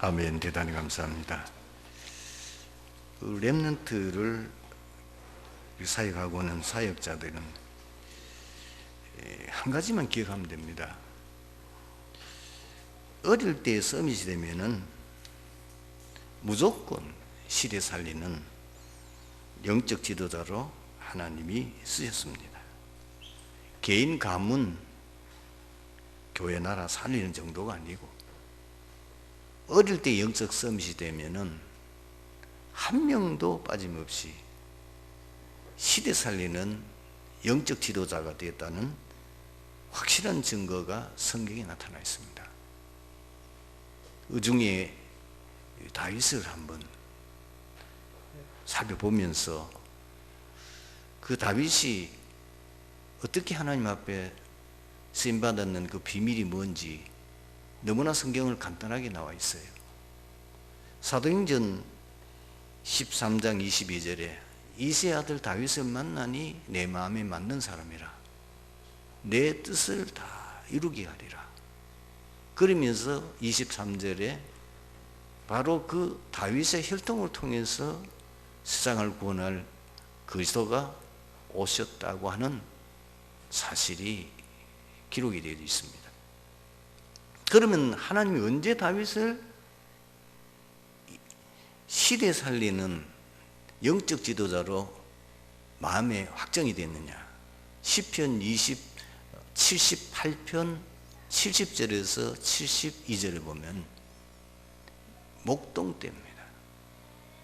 아멘. 대단히 감사합니다. 렘넌트를 사역하고 있는 사역자들은 한 가지만 기억하면 됩니다. 어릴 때 서밋이 되면은 무조건 시대 살리는 영적 지도자로 하나님이 쓰셨습니다. 개인 가문, 교회 나라 살리는 정도가 아니고, 어릴 때 영적 서밋이 되면은 한 명도 빠짐없이 시대 살리는 영적 지도자가 되었다는 확실한 증거가 성경에 나타나 있습니다. 그 중에 다윗을 한번 살펴보면서 그 다윗이 어떻게 하나님 앞에 쓰임받았는 그 비밀이 뭔지 너무나 성경을 간단하게 나와 있어요. 사도행전 13장 22절에 이새의 아들 다윗을 만나니 내 마음에 맞는 사람이라 내 뜻을 다 이루게 하리라. 그러면서 23절에 바로 그 다윗의 혈통을 통해서 세상을 구원할 그리스도가 오셨다고 하는 사실이 기록이 되어 있습니다. 그러면 하나님이 언제 다윗을 시대 살리는 영적 지도자로 마음에 확정이 됐느냐? 시편 78편 70절에서 72절을 보면 목동 때입니다.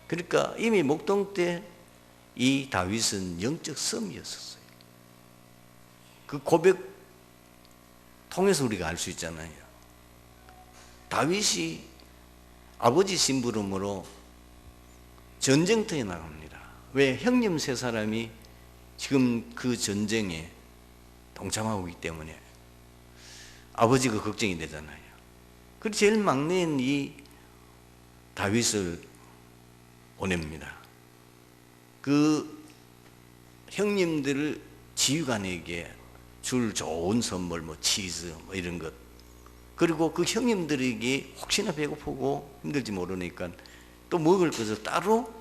그러니까 이미 목동 때 이 다윗은 영적 섬이었었어요. 그 고백 통해서 우리가 알 수 있잖아요. 다윗이 아버지 심부름으로 전쟁터에 나갑니다. 왜? 형님 세 사람이 지금 그 전쟁에 동참하고 있기 때문에 아버지가 걱정이 되잖아요. 그래서 제일 막내인 이 다윗을 보냅니다. 그 형님들 지휘관에게 줄 좋은 선물, 치즈, 이런 것. 그리고 그 형님들에게 혹시나 배고프고 힘들지 모르니까 또 먹을 것을 따로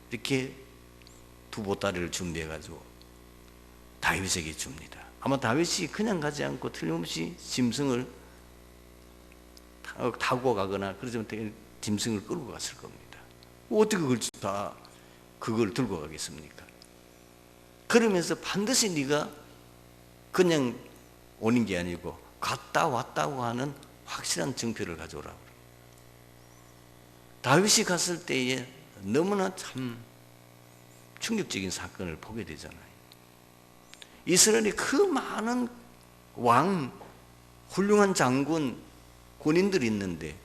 이렇게 두 보따리를 준비해가지고 다윗에게 줍니다. 아마 다윗이 그냥 가지 않고 틀림없이 짐승을 타고 가거나 그러지 못해 짐승을 끌고 갔을 겁니다. 어떻게 그걸 들고 가겠습니까? 그러면서 반드시 네가 그냥 오는 게 아니고 갔다 왔다고 하는 확실한 증표를 가져오라고. 다윗이 갔을 때에 너무나 참 충격적인 사건을 보게 되잖아요. 이스라엘이 그 많은 왕, 훌륭한 장군, 군인들이 있는데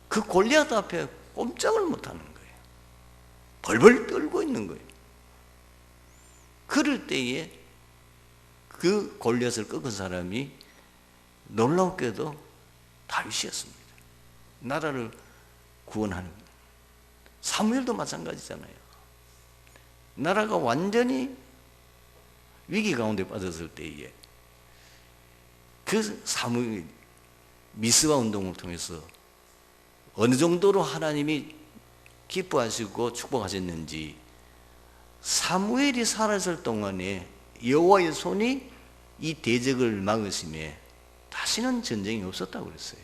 그 골리앗 앞에 꼼짝을 못하는 거예요. 벌벌 떨고 있는 거예요. 그럴 때에 그 골리앗을 꺾은 사람이 놀랍게도 다윗이었습니다. 나라를 구원하는. 사무엘도 마찬가지잖아요. 나라가 완전히 위기 가운데 빠졌을 때에 그 사무엘 미스바 운동을 통해서 어느 정도로 하나님이 기뻐하시고 축복하셨는지 사무엘이 살았을 동안에 여호와의 손이 이 대적을 막으심에 다시는 전쟁이 없었다고 그랬어요.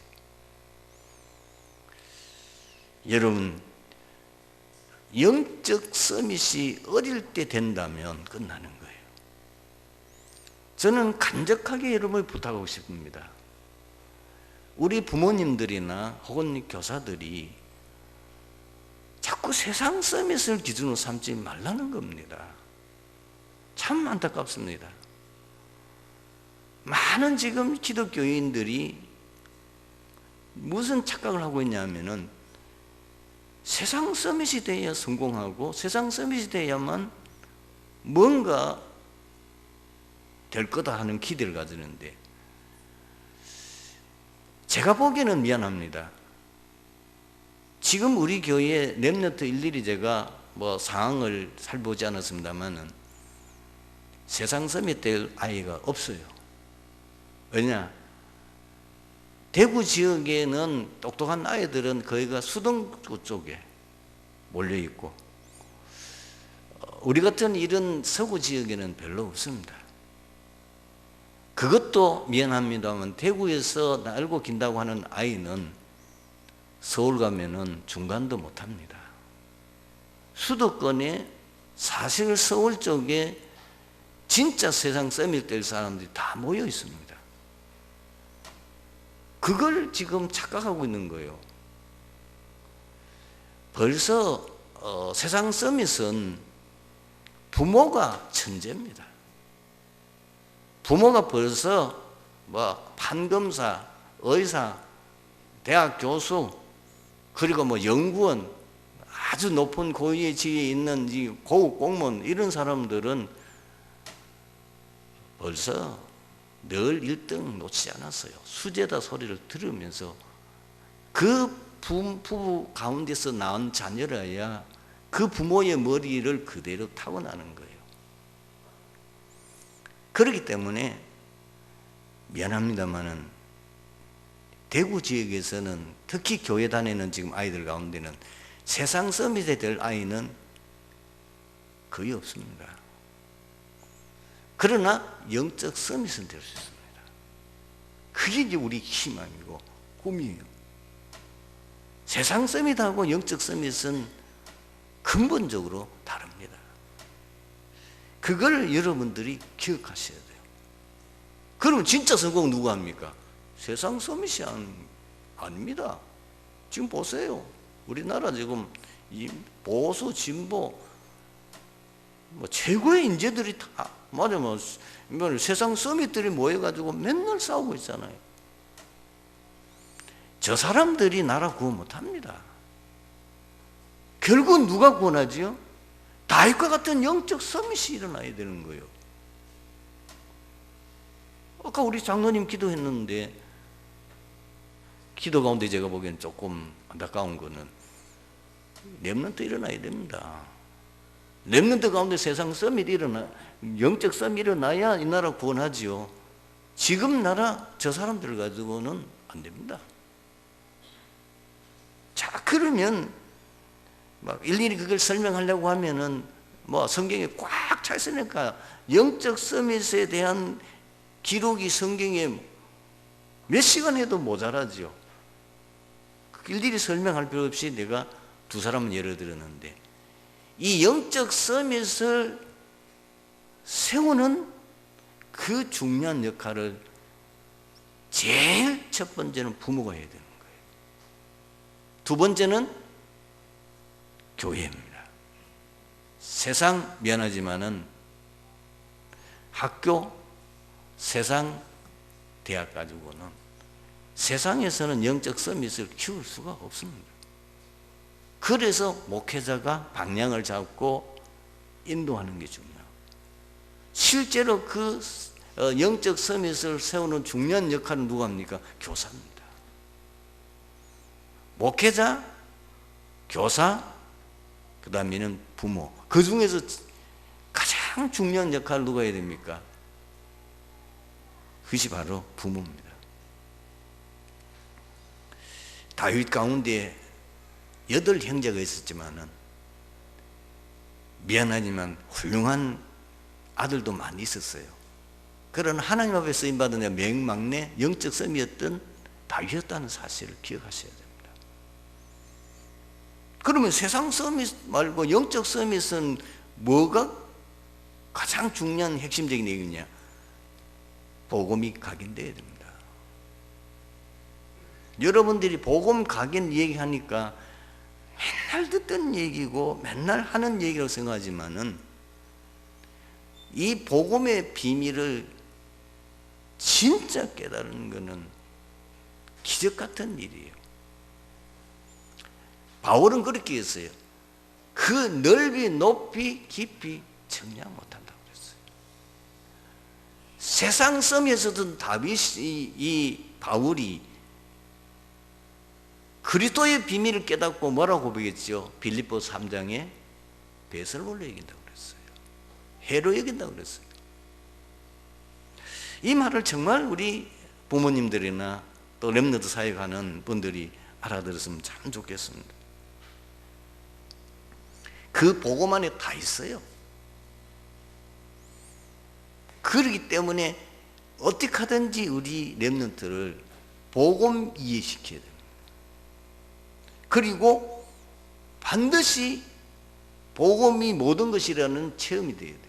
여러분, 영적 서밋이 어릴 때 된다면 끝나는 거예요. 저는 간절하게 여러분을 부탁하고 싶습니다. 우리 부모님들이나 혹은 교사들이 자꾸 세상 서밋을 기준으로 삼지 말라는 겁니다. 참 안타깝습니다. 많은 지금 기독교인들이 무슨 착각을 하고 있냐면은 세상 서밋이 돼야 성공하고 세상 서밋이 돼야만 뭔가 될 거다 하는 기대를 가지는데, 제가 보기에는 미안합니다. 지금 우리 교회에 렘넌트 일일이 제가 상황을 살펴보지 않았습니다만은 세상 서밋 될 아이가 없어요. 왜냐? 대구 지역에는 똑똑한 아이들은 거기가 수동구 쪽에 몰려 있고, 우리 같은 이런 서구 지역에는 별로 없습니다. 그것도 미안합니다만 대구에서 날고 긴다고 하는 아이는 서울 가면은 중간도 못합니다. 수도권에 사실 서울 쪽에 진짜 세상 썸이 될 사람들이 다 모여 있습니다. 그걸 지금 착각하고 있는 거예요. 벌써 세상 서밋은 부모가 천재입니다. 부모가 벌써 판검사, 의사, 대학 교수, 그리고 연구원, 아주 높은 고위의 지위에 있는 이 고급 공무원, 이런 사람들은 벌써 늘 1등 놓치지 않았어요. 수제다 소리를 들으면서 그 부부 가운데서 낳은 자녀라야 그 부모의 머리를 그대로 타고나는 거예요. 그렇기 때문에 미안합니다만은 대구 지역에서는 특히 교회 다니는 지금 아이들 가운데는 세상 서밋이 될 아이는 거의 없습니다. 그러나 영적 서밋은 될 수 있습니다. 그게 이제 우리 희망이고 꿈이에요. 세상 서밋하고 영적 서밋은 근본적으로 다릅니다. 그걸 여러분들이 기억하셔야 돼요. 그러면 진짜 성공 누가 합니까? 세상 서밋이 아닙니다. 지금 보세요. 우리나라 지금 이 보수, 진보, 최고의 인재들이 다, 세상 서밋들이 모여가지고 맨날 싸우고 있잖아요. 저 사람들이 나라 구원 못합니다. 결국 누가 구원하지요? 다윗과 같은 영적 서밋이 일어나야 되는 거예요. 아까 우리 장로님 기도했는데, 기도 가운데 제가 보기엔 조금 안타까운 거는 렘넌트 일어나야 됩니다. 렘넌트 가운데 세상 서밋 영적 서밋 일어나야 이 나라 구원하지요. 지금 나라 저 사람들 가지고는 안 됩니다. 자, 그러면 일일이 그걸 설명하려고 하면은 성경에 꽉 차 있으니까 영적 서밋에 대한 기록이 성경에 몇 시간 해도 모자라죠. 일일이 설명할 필요 없이 내가 두 사람은 예를 들었는데, 이 영적 서밋을 세우는 그 중요한 역할을 제일 첫 번째는 부모가 해야 되는 거예요. 두 번째는 교회입니다. 세상 미안하지만은 학교, 세상, 대학 가지고는 세상에서는 영적 서밋을 키울 수가 없습니다. 그래서 목회자가 방향을 잡고 인도하는 게 중요해요. 실제로 그 영적 서밋을 세우는 중요한 역할은 누가 합니까? 교사입니다. 목회자, 교사, 그 다음에는 부모. 그 중에서 가장 중요한 역할을 누가 해야 됩니까? 그것이 바로 부모입니다. 다윗 가운데 8 형제가 있었지만은 미안하지만 훌륭한 아들도 많이 있었어요. 그런 하나님 앞에 쓰임받은 맹막내 영적 썸이었던 다윗이었다는 사실을 기억하셔야 됩니다. 그러면 세상 서밋 말고 영적 서밋은 뭐가 가장 중요한 핵심적인 얘기냐? 복음이 각인되어야 됩니다. 여러분들이 복음 각인 얘기하니까 맨날 듣던 얘기고 맨날 하는 얘기라고 생각하지만은 이 복음의 비밀을 진짜 깨달은 것은 기적 같은 일이에요. 바울은 그렇게 했어요. 그 넓이, 높이, 깊이 정량 못한다고 그랬어요. 세상 섬에서든 다윗이, 이 바울이 그리스도의 비밀을 깨닫고 뭐라고 고백했죠? 빌립보 3장에 베살로 여긴다고 그랬어요. 해로 여긴다고 그랬어요. 이 말을 정말 우리 부모님들이나 또 렘넌트 사역하는 분들이 알아들었으면 참 좋겠습니다. 그 복음 안에 다 있어요. 그렇기 때문에 어떻게 하든지 우리 렘넌트를 복음 이해시켜야 됩니다. 그리고 반드시 복음이 모든 것이라는 체험이 되어야 돼요.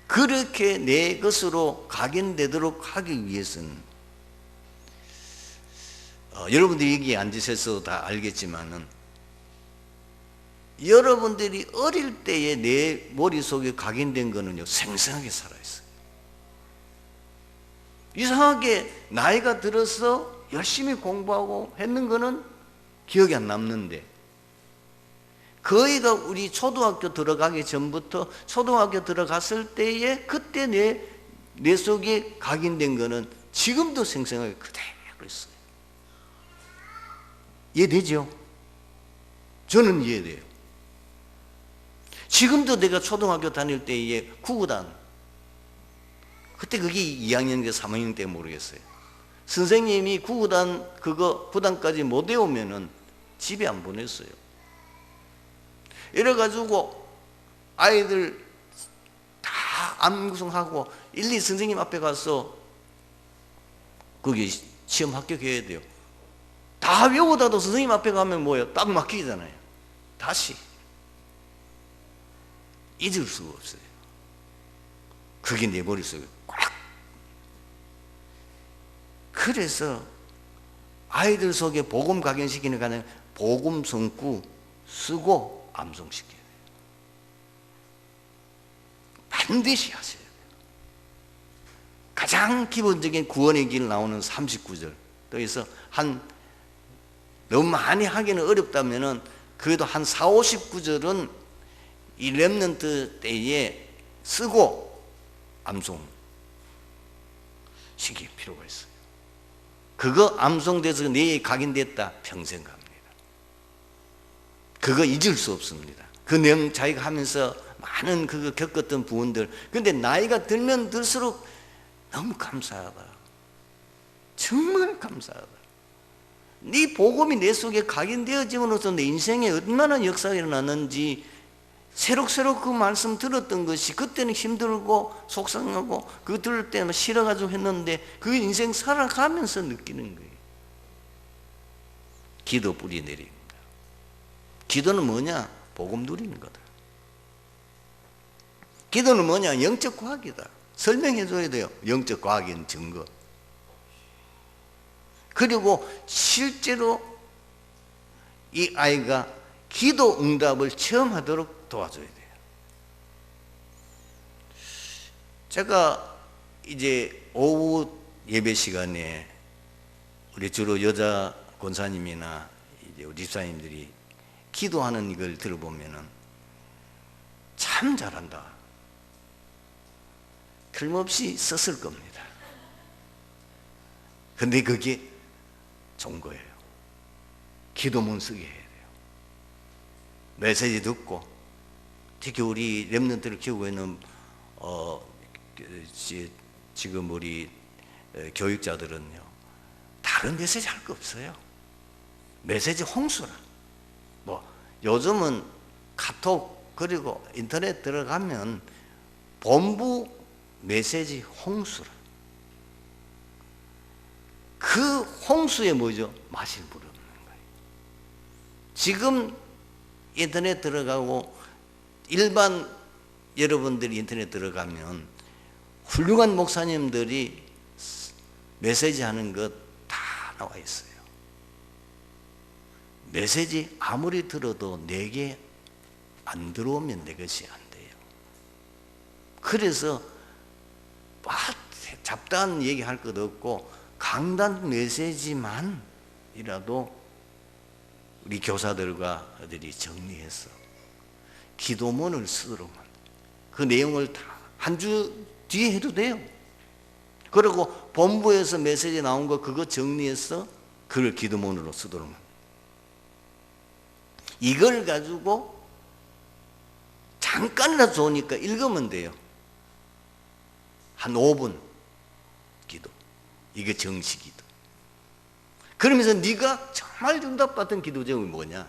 그렇게 내 것으로 각인되도록 하기 위해서는 여러분들이 여기 앉으셔서 다 알겠지만은 여러분들이 어릴 때에 내 머릿속에 각인된 거는요 생생하게 살아있어요. 이상하게 나이가 들어서 열심히 공부하고 했는 거는 기억이 안 남는데 거의가 우리 초등학교 들어가기 전부터 초등학교 들어갔을 때에 그때 내 속에 각인된 거는 지금도 생생하게 그대로 있어요. 이해되죠? 저는 이해돼요. 지금도 내가 초등학교 다닐 때에 구구단 그때 그게 2학년인가 3학년 때 모르겠어요. 선생님이 구구단 그거 구단까지 못 외우면은 집에 안 보냈어요. 이래가지고 아이들 다 암구성하고 일일이 선생님 앞에 가서 거기 시험 합격해야 돼요. 다 외우다도 선생님 앞에 가면 뭐예요? 딱 막히잖아요. 다시 잊을 수가 없어요. 그게 내 머릿속에 꽉. 그래서 아이들 속에 복음 각인시키는 가는 복음 성구 쓰고 암송시켜야 돼요. 반드시 하셔야 돼요. 가장 기본적인 구원의 길 나오는 39절. 그래서 너무 많이 하기는 어렵다면은 그래도 한 4, 59절은 이 렘넌트 때에 쓰고 암송 시킬 필요가 있어요. 그거 암송돼서 내에 각인됐다 평생 갑니다. 그거 잊을 수 없습니다. 그 내용 자기가 하면서 많은 그거 겪었던 부분들. 근데 나이가 들면 들수록 너무 감사하다. 정말 감사하다. 네 복음이 내 속에 각인되어짐으로써 내 인생에 얼마나 역사가 일어났는지 새록새록 그 말씀 들었던 것이 그때는 힘들고 속상하고 그거 들을 때는 싫어가지고 했는데 그 인생 살아가면서 느끼는 거예요. 기도 뿌리 내립니다. 기도는 뭐냐? 복음 누리는 거다. 기도는 뭐냐? 영적 과학이다. 설명해 줘야 돼요. 영적 과학인 증거. 그리고 실제로 이 아이가 기도 응답을 체험하도록 도와줘야 돼요. 제가 이제 오후 예배 시간에 우리 주로 여자 권사님이나 이제 우리 집사님들이 기도하는 이걸 들어보면은 참 잘한다. 틀림없이 썼을 겁니다. 근데 그게 좋은 거예요. 기도문 쓰게 해야 돼요. 메시지 듣고 특히 우리 렘넌트를 키우고 있는 지금 우리 교육자들은요 다른 메시지 할 거 없어요. 메시지 홍수라. 뭐 요즘은 카톡 그리고 인터넷 들어가면 본부 메시지 홍수라. 그 홍수에 뭐죠? 마실 물 없는 거예요. 지금 인터넷 들어가고 일반 여러분들이 인터넷 들어가면 훌륭한 목사님들이 메시지 하는 것 다 나와 있어요. 메시지 아무리 들어도 내게 안 들어오면 내 것이 안 돼요. 그래서 잡다한 얘기 할 것도 없고 강단 메시지만이라도 우리 교사들과 들이 정리해서 기도문을 쓰도록 그 내용을 다 한 주 뒤에 해도 돼요. 그리고 본부에서 메시지 나온 거 그거 정리해서 그걸 기도문으로 쓰도록 합니다. 이걸 가지고 잠깐이라도 좋으니까 읽으면 돼요. 한 5분 기도. 이게 정식이다. 그러면서 네가 정말 응답받은 기도 제목이 뭐냐?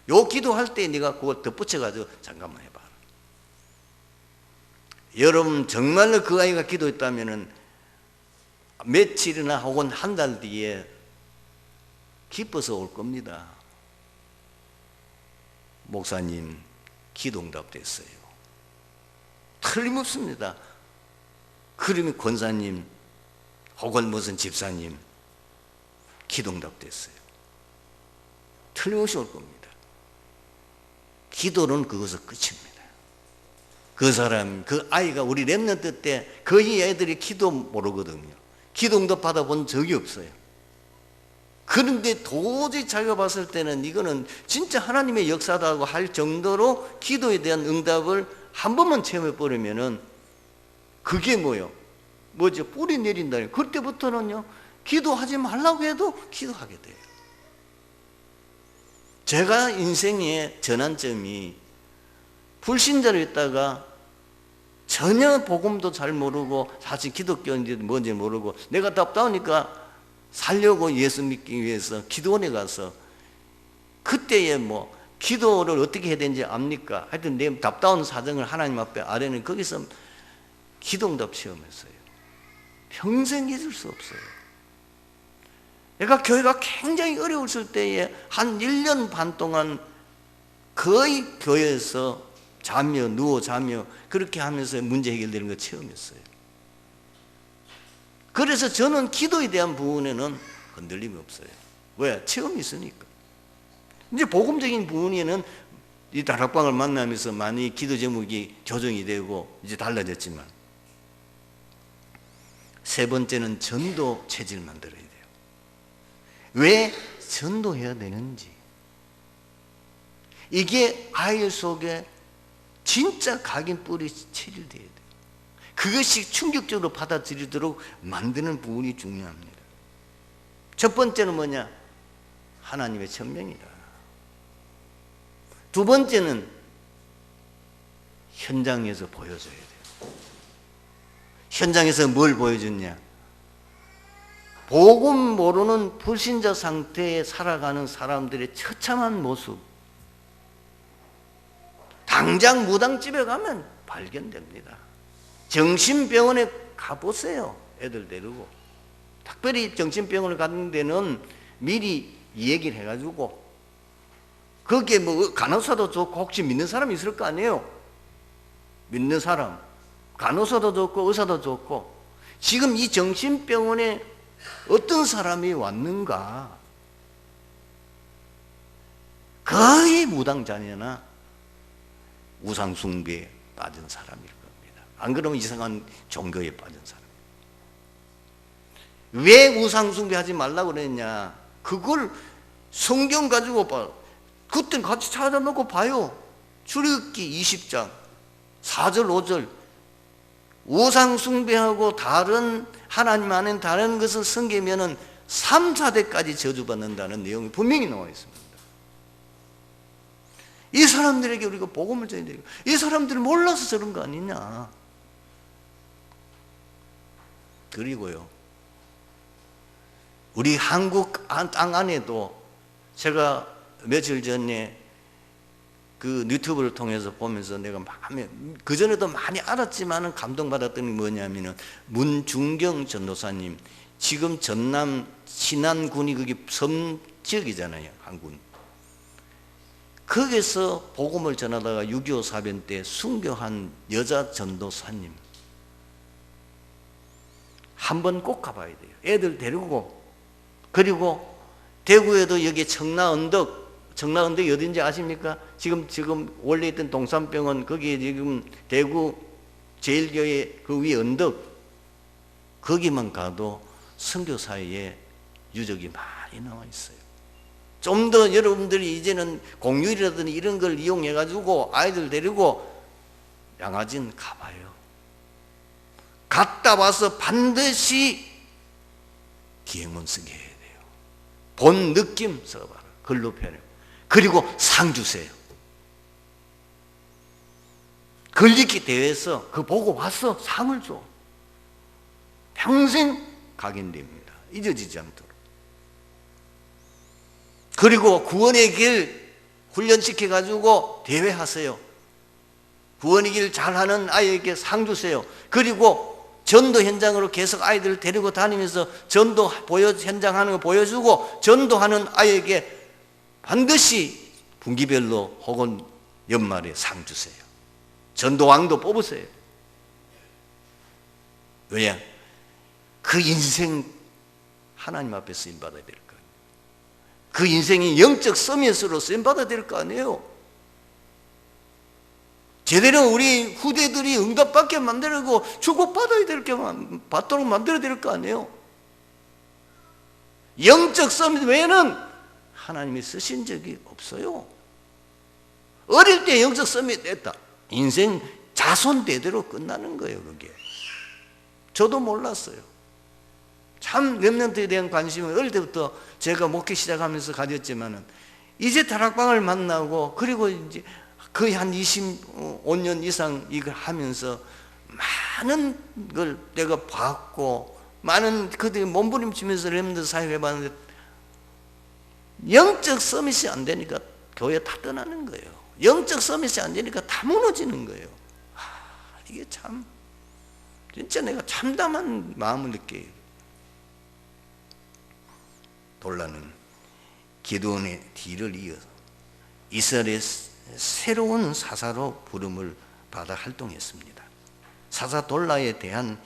요 기도할 때 네가 그걸 덧붙여가지고 잠깐만 해봐. 여러분 정말로 그 아이가 기도했다면은 며칠이나 혹은 한 달 뒤에 기뻐서 올 겁니다. 목사님 기도 응답됐어요. 틀림없습니다. 그러면 권사님 혹은 무슨 집사님 기도 응답됐어요. 틀림없이 올 겁니다. 기도는 그것은 끝입니다. 그 사람, 그 아이가 우리 렘넌트 때 거의 애들이 기도 모르거든요. 기도 응답 받아본 적이 없어요. 그런데 도저히 자기가 봤을 때는 이거는 진짜 하나님의 역사다고 할 정도로 기도에 대한 응답을 한 번만 체험해 버리면은 그게 뭐죠? 뿌리 내린다. 그때부터는요, 기도하지 말라고 해도 기도하게 돼요. 제가 인생의 전환점이 불신자로 있다가 전혀 복음도 잘 모르고 사실 기독교인지 뭔지 모르고 내가 답답하니까 살려고 예수 믿기 위해서 기도원에 가서 그때에 기도를 어떻게 해야 되는지 압니까? 하여튼 내 답답한 사정을 하나님 앞에 아뢰는 거기서 기도응답 체험했어요. 평생 잊을 수 없어요. 내가 교회가 굉장히 어려웠을 때에 한 1년 반 동안 거의 교회에서 누워 자며 그렇게 하면서 문제 해결되는 거 체험했어요. 그래서 저는 기도에 대한 부분에는 흔들림이 없어요. 왜? 체험이 있으니까. 이제 복음적인 부분에는 이 다락방을 만나면서 많이 기도 제목이 조정이 되고 이제 달라졌지만 세 번째는 전도 체질을 만들어야 돼요. 왜 전도해야 되는지. 이게 아이 속에 진짜 각인 뿌리 체질돼야 돼요. 그것이 충격적으로 받아들이도록 만드는 부분이 중요합니다. 첫 번째는 뭐냐? 하나님의 천명이다. 두 번째는 현장에서 보여줘야 돼요. 현장에서 뭘 보여줬냐? 복음 모르는 불신자 상태에 살아가는 사람들의 처참한 모습. 당장 무당집에 가면 발견됩니다. 정신병원에 가보세요. 애들 데리고. 특별히 정신병원을 가는 데는 미리 얘기를 해가지고 거기에 간호사도 좋고 혹시 믿는 사람이 있을 거 아니에요. 믿는 사람. 간호사도 좋고 의사도 좋고 지금 이 정신병원에 어떤 사람이 왔는가? 거의 무당자녀나 우상숭배에 빠진 사람일 겁니다. 안 그러면 이상한 종교에 빠진 사람. 왜 우상숭배하지 말라고 그랬냐? 그걸 성경 가지고 봐. 그땐 같이 찾아놓고 봐요. 출애굽기 20장 4절 5절 우상숭배하고 다른 하나님 안에 다른 것을 섬기면은 3, 4대까지 저주받는다는 내용이 분명히 나와 있습니다. 이 사람들에게 우리가 복음을 전해야 돼요. 이 사람들을 몰라서 저런 거 아니냐. 그리고요, 우리 한국 땅 안에도 제가 며칠 전에 그 유튜브를 통해서 보면서 내가 마음에 그전에도 많이 알았지만은 감동받았던 게 뭐냐면은 문중경 전도사님, 지금 전남 신안군이 그게 섬 지역이잖아요. 한군. 거기서 복음을 전하다가 6.25 사변 때 순교한 여자 전도사님 한번 꼭 가봐야 돼요. 애들 데리고. 그리고 대구에도 여기 청라언덕이 어딘지 아십니까? 지금 원래 있던 동산병원 거기에 지금 대구 제일교회 그 위에 언덕 거기만 가도 선교사의 유적이 많이 나와 있어요. 좀 더 여러분들이 이제는 공휴일이라든지 이런 걸 이용해 가지고 아이들 데리고 양화진 가봐요. 갔다 와서 반드시 기행문 쓰게 해야 돼요. 본 느낌 써봐라. 글로 표현해. 그리고 상 주세요. 글읽기 대회에서 그거 보고 왔어. 상을 줘. 평생 각인됩니다. 잊어지지 않도록. 그리고 구원의 길 훈련시켜 가지고 대회하세요. 구원의 길 잘하는 아이에게 상 주세요. 그리고 전도 현장으로 계속 아이들을 데리고 다니면서 전도 현장 하는 거 보여주고, 전도하는 아이에게 반드시 분기별로 혹은 연말에 상 주세요. 전도왕도 뽑으세요. 왜? 그 인생 하나님 앞에 쓰임받아야 될 거예요. 그 인생이 영적 서밋으로 쓰임받아야 될 거 아니에요. 제대로 우리 후대들이 응답받게 만들고 축복받아야 될 게 받도록 만들어야 될 거 아니에요. 영적 서밋 외에는 하나님이 쓰신 적이 없어요. 어릴 때 영적 서밋 됐다. 인생 자손 대대로 끝나는 거예요, 그게. 저도 몰랐어요. 참 렘넌트에 대한 관심을 어릴 때부터 제가 목회 시작하면서 가졌지만은, 이제 다락방을 만나고 그리고 이제 거의 한 25년 이상 이걸 하면서 많은 걸 내가 봤고, 많은 그들이 몸부림치면서 렘넌트 사역을 해봤는데, 영적 서밋이 안 되니까 교회 다 떠나는 거예요. 영적 서밋이 안 되니까 다 무너지는 거예요. 이게 참 진짜 내가 참담한 마음을 느껴요. 돌라는 기드온의 뒤를 이어서 이스라엘의 새로운 사사로 부름을 받아 활동했습니다. 사사 돌라에 대한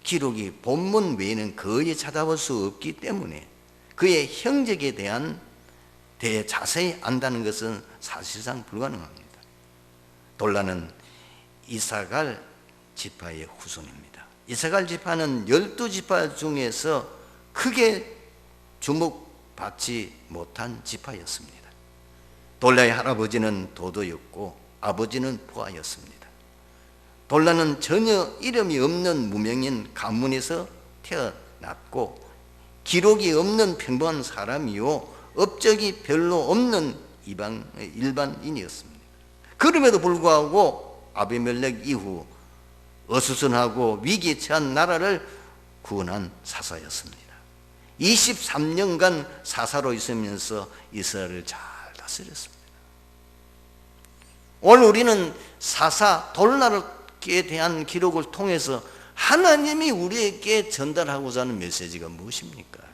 기록이 본문 외에는 거의 찾아볼 수 없기 때문에 그의 형제에 대한 자세히 안다는 것은 사실상 불가능합니다. 돌라는 이사갈 지파의 후손입니다. 이사갈 지파는 12지파 중에서 크게 주목받지 못한 지파였습니다. 돌라의 할아버지는 도도였고 아버지는 부하였습니다. 돌라는 전혀 이름이 없는 무명인 가문에서 태어났고 기록이 없는 평범한 사람이요 업적이 별로 없는 일반인이었습니다. 그럼에도 불구하고 아비멜렉 이후 어수선하고 위기에 처한 나라를 구원한 사사였습니다. 23년간 사사로 있으면서 이스라엘을 잘 다스렸습니다. 오늘 우리는 사사 돌라에 대한 기록을 통해서 하나님이 우리에게 전달하고자 하는 메시지가 무엇입니까?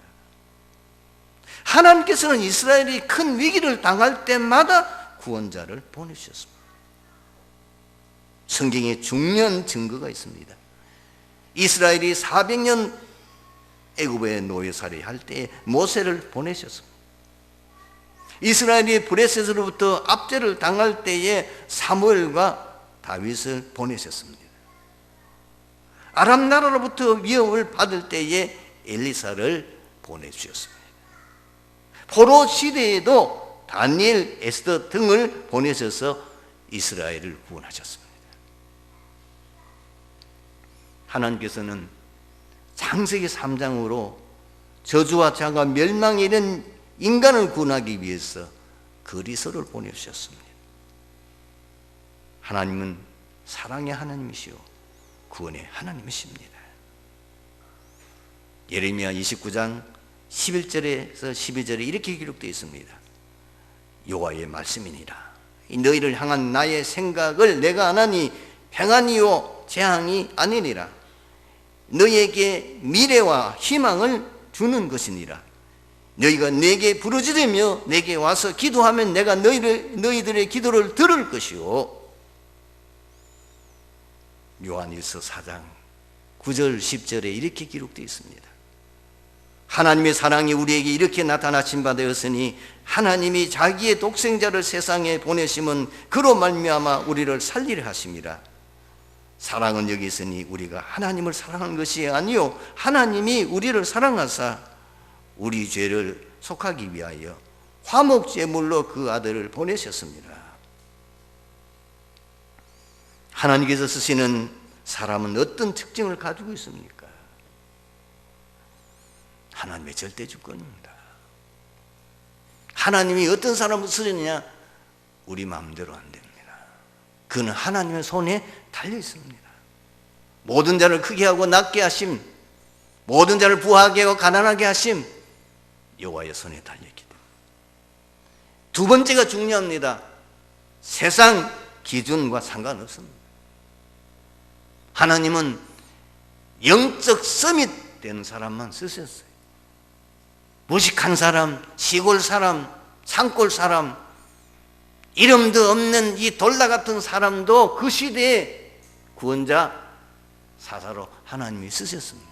하나님께서는 이스라엘이 큰 위기를 당할 때마다 구원자를 보내주셨습니다. 성경에 중요한 증거가 있습니다. 이스라엘이 400년 애굽의 노예살이 할 때 모세를 보내셨습니다. 이스라엘이 브레셋으로부터 압제를 당할 때에 사무엘과 다윗을 보내셨습니다. 아람 나라로부터 위협을 받을 때에 엘리사를 보내주셨습니다. 포로 시대에도 다니엘, 에스더 등을 보내셔서 이스라엘을 구원하셨습니다. 하나님께서는 창세기 3장으로 저주와 자가 멸망에 이른 인간을 구원하기 위해서 그리스도를 보내주셨습니다. 하나님은 사랑의 하나님이시오 구원의 하나님이십니다. 예레미야 29장 11절에서 12절에 이렇게 기록되어 있습니다. 여호와의 말씀이니라. 너희를 향한 나의 생각을 내가 아나니 평안이요 재앙이 아니니라. 너희에게 미래와 희망을 주는 것이니라. 너희가 내게 부르짖으며 내게 와서 기도하면 내가 너희들의 기도를 들을 것이요. 요한일서 4장 9절 10절에 이렇게 기록되어 있습니다. 하나님의 사랑이 우리에게 이렇게 나타나신 바 되었으니 하나님이 자기의 독생자를 세상에 보내심은 그로 말미암아 우리를 살리려 하심이라. 사랑은 여기 있으니 우리가 하나님을 사랑한 것이 아니요 하나님이 우리를 사랑하사 우리 죄를 속하기 위하여 화목제물로 그 아들을 보내셨습니다. 하나님께서 쓰시는 사람은 어떤 특징을 가지고 있습니까? 하나님의 절대 주권입니다. 하나님이 어떤 사람을 쓰느냐 우리 마음대로 안 됩니다. 그는 하나님의 손에 달려 있습니다. 모든 자를 크게 하고 낮게 하심, 모든 자를 부하게 하고 가난하게 하심 여호와의 손에 달려있기 때문에. 두 번째가 중요합니다. 세상 기준과 상관없습니다. 하나님은 영적 서밋 된 사람만 쓰셨어요. 무식한 사람, 시골 사람, 산골 사람, 이름도 없는 이 돌다 같은 사람도 그 시대에 구원자 사사로 하나님이 쓰셨습니다.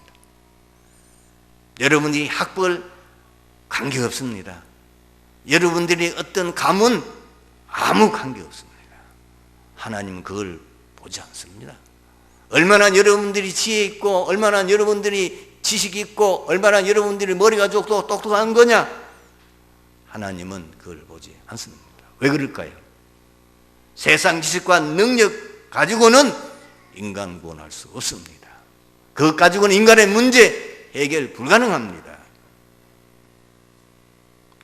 여러분이 학벌 관계없습니다. 여러분들이 어떤 가문 아무 관계없습니다. 하나님은 그걸 보지 않습니다. 얼마나 여러분들이 지혜 있고, 얼마나 여러분들이 지식이 있고, 얼마나 여러분들이 머리가 좋고 똑똑한 거냐, 하나님은 그걸 보지 않습니다. 왜 그럴까요? 세상 지식과 능력 가지고는 인간 구원할 수 없습니다. 그것 가지고는 인간의 문제 해결 불가능합니다.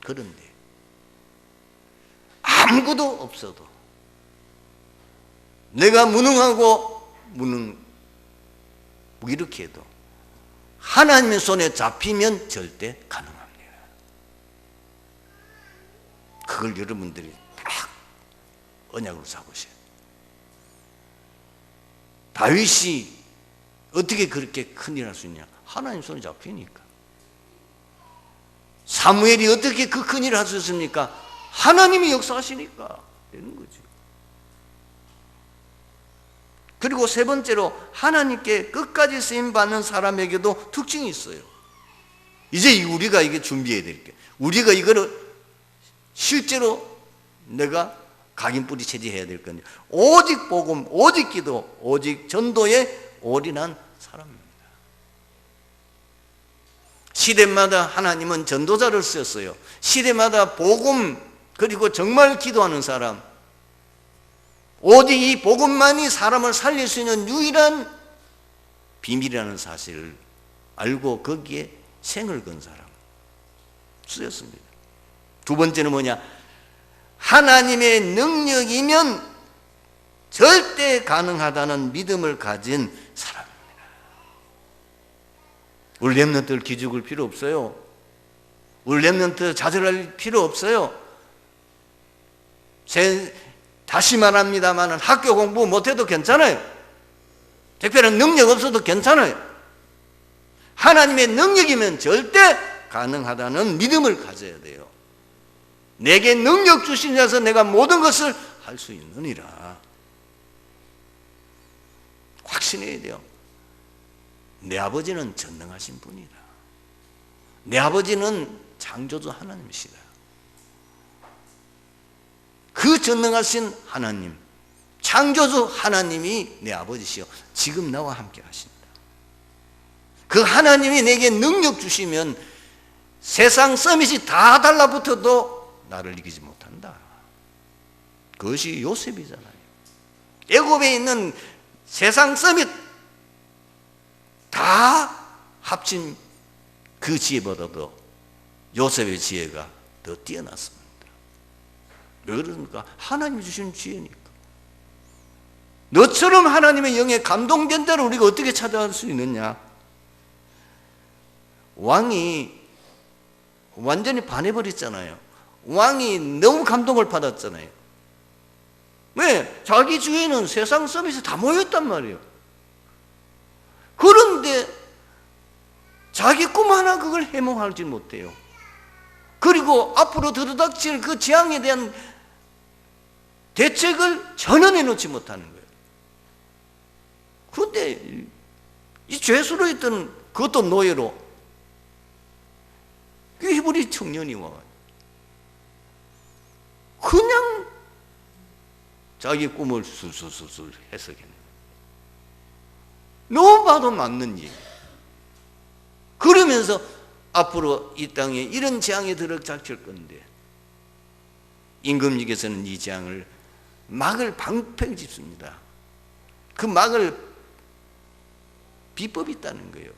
그런데 아무것도 없어도, 내가 무능하고 무기력해도 하나님의 손에 잡히면 절대 가능합니다. 그걸 여러분들이 딱 언약으로 잡으셔야 돼요. 다윗이 어떻게 그렇게 큰일 할 수 있냐? 하나님 손에 잡히니까. 사무엘이 어떻게 그 큰일을 할 수 있습니까? 하나님이 역사하시니까 되는 거죠. 그리고 세 번째로, 하나님께 끝까지 쓰임받는 사람에게도 특징이 있어요. 이제 우리가 이게 준비해야 될 게, 우리가 이거를 실제로 내가 각인뿌리 체제해야 될 건데, 오직 복음, 오직 기도, 오직 전도에 올인한 사람입니다. 시대마다 하나님은 전도자를 썼어요. 시대마다 복음, 그리고 정말 기도하는 사람, 오직 이 복음만이 사람을 살릴 수 있는 유일한 비밀이라는 사실을 알고 거기에 생을 건 사람 쓰였습니다. 두 번째는 뭐냐? 하나님의 능력이면 절대 가능하다는 믿음을 가진 사람입니다. 우리 렘넌트들 기죽을 필요 없어요. 우리 렘넌트 좌절할 필요 없어요. 다시 말합니다만, 학교 공부 못해도 괜찮아요. 특별한 능력 없어도 괜찮아요. 하나님의 능력이면 절대 가능하다는 믿음을 가져야 돼요. 내게 능력 주신 자서 내가 모든 것을 할 수 있느니라. 확신해야 돼요. 내 아버지는 전능하신 분이다. 내 아버지는 창조주 하나님이시다. 그 전능하신 하나님, 창조주 하나님이 내 아버지시요 지금 나와 함께 하신다. 그 하나님이 내게 능력 주시면 세상 서밋이 다 달라붙어도 나를 이기지 못한다. 그것이 요셉이잖아요. 애굽에 있는 세상 서밋 다 합친 그 지혜보다도 요셉의 지혜가 더 뛰어났습니다. 왜 그러니까? 하나님이 주신 지혜니까. 너처럼 하나님의 영에 감동된 대로 우리가 어떻게 찾아갈 수 있느냐? 왕이 완전히 반해버렸잖아요. 왕이 너무 감동을 받았잖아요. 왜? 자기 주위에는 세상 서밋이 다 모였단 말이에요. 그런데 자기 꿈 하나 그걸 해몽하지 못해요. 그리고 앞으로 들이닥칠 그 재앙에 대한 대책을 전혀 내놓지 못하는 거예요. 그런데 이 죄수로 있던 그것도 노예로 그 히브리 청년이 와요. 그냥 자기 꿈을 술술술술 해석해내요. 너무 봐도 맞는 일. 그러면서 앞으로 이 땅에 이런 재앙이 들이닥칠 건데 임금님께서는 이 재앙을 막을 방패를 짚습니다. 그 막을 비법이 있다는 거예요.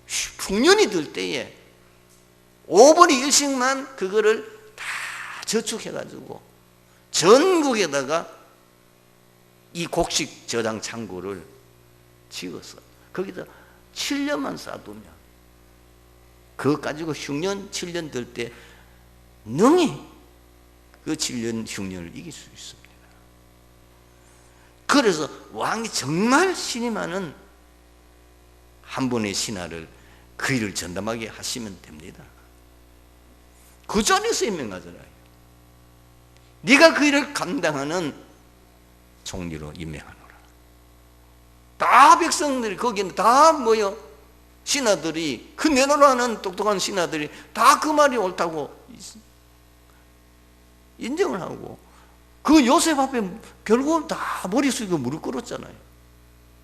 흉년이 들 때에 5분의 1씩만 그거를 다 저축해가지고 전국에다가 이 곡식 저장 창고를 지었어. 거기다 7년만 쌓아두면 그거 가지고 흉년 7년 될 때 능히 그 7년 흉년을 이길 수 있습니다. 그래서 왕이 정말 신이 많은 한 분의 신하를 그 일을 전담하게 하시면 됩니다. 그 자리에서 임명하잖아요. 네가 그 일을 감당하는 총리로 임명하노라. 다 백성들이 거기는 다 모여 신하들이 그 내노라는 똑똑한 신하들이 다 그 말이 옳다고 인정을 하고 그 요셉 앞에 결국은 다 머리 숙이고 무릎 꿇었잖아요.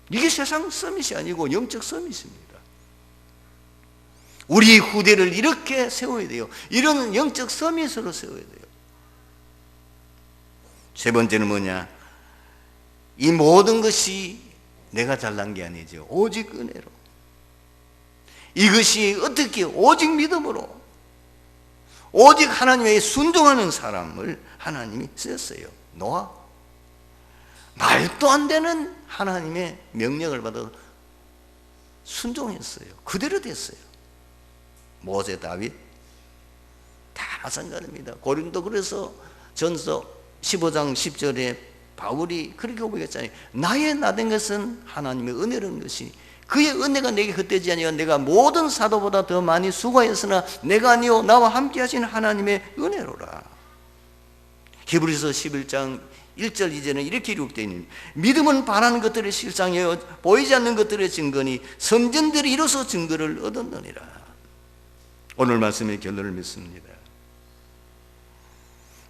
이게 세상 서밋이 아니고 영적 서밋입니다. 우리 후대를 이렇게 세워야 돼요. 이런 영적 서밋으로 세워야 돼요. 세 번째는 뭐냐? 이 모든 것이 내가 잘난 게 아니죠. 오직 은혜로. 이것이 어떻게? 오직 믿음으로. 오직 하나님의 순종하는 사람을 하나님이 쓰셨어요. 노아. 말도 안 되는 하나님의 명령을 받아 순종했어요. 그대로 됐어요. 모세, 다윗 다 마찬가지입니다. 고린도 그래서 전서 15장 10절에 바울이 그렇게 고백했잖아요. 나의 나된 것은 하나님의 은혜로운 것이 그의 은혜가 내게 헛되지 아니하여 내가 모든 사도보다 더 많이 수고하였으나 내가 아니요 나와 함께 하신 하나님의 은혜로라. 히브리서 11장 1절 2절은 이렇게 기록되어 있는 믿음은 바라는 것들의 실상이요 보이지 않는 것들의 증거니 선전들이 이로써 증거를 얻었느니라. 오늘 말씀의 결론을 맺습니다.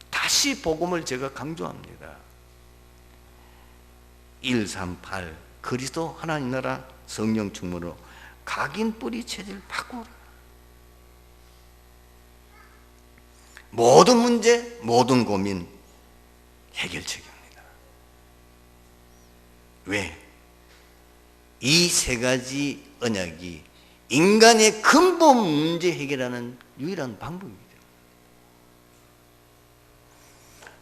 다시 복음을 제가 강조합니다. 138 그리스도 하나님 나라 성령 충만으로 각인 뿌리 체질 바꾸라. 모든 문제, 모든 고민 해결책입니다. 왜? 이 세 가지 언약이 인간의 근본 문제 해결하는 유일한 방법입니다.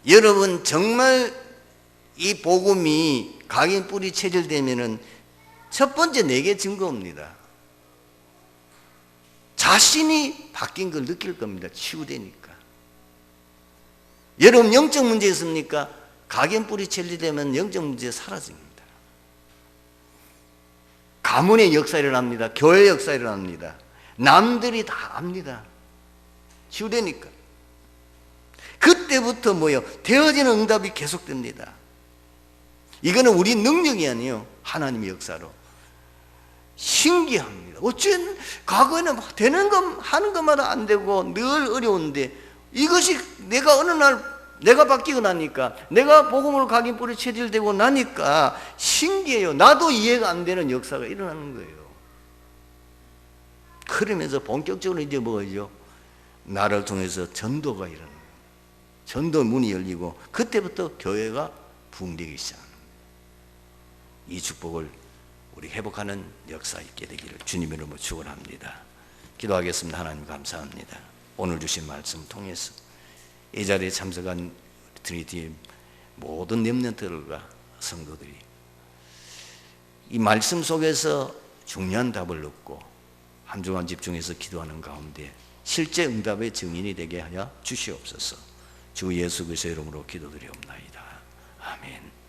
여러분 정말 이 복음이 각인 뿌리 체질되면은 첫 번째 4개 증거입니다. 자신이 바뀐 걸 느낄 겁니다. 치유되니까. 여러분 영적 문제 있습니까? 각인 뿌리 체질되면 영적 문제 사라집니다. 가문의 역사 일어납니다. 교회 역사 일어납니다. 남들이 다 압니다. 치유되니까. 그때부터 뭐예요? 되어지는 응답이 계속됩니다. 이거는 우리 능력이 아니에요. 하나님의 역사로. 신기합니다. 어쨌든 과거에는 되는 것 하는 것마다 안 되고 늘 어려운데 이것이 내가 어느 날 내가 바뀌고 나니까 내가 복음으로 각인 뿌리 체질되고 나니까 신기해요. 나도 이해가 안 되는 역사가 일어나는 거예요. 그러면서 본격적으로 이제 뭐죠? 나를 통해서 전도가 일어나는 거예요. 전도 문이 열리고 그때부터 교회가 부흥되기 시작합니다. 이 축복을 우리 회복하는 역사 있게 되기를 주님의 이름으로 축원합니다. 기도하겠습니다. 하나님 감사합니다. 오늘 주신 말씀 통해서 이 자리에 참석한 트리니티 모든 렘넌트들과 성도들이 이 말씀 속에서 중요한 답을 얻고 한 주간 집중해서 기도하는 가운데 실제 응답의 증인이 되게 하여 주시옵소서. 주 예수 그리스도의 이름으로 기도드리옵나이다. 아멘.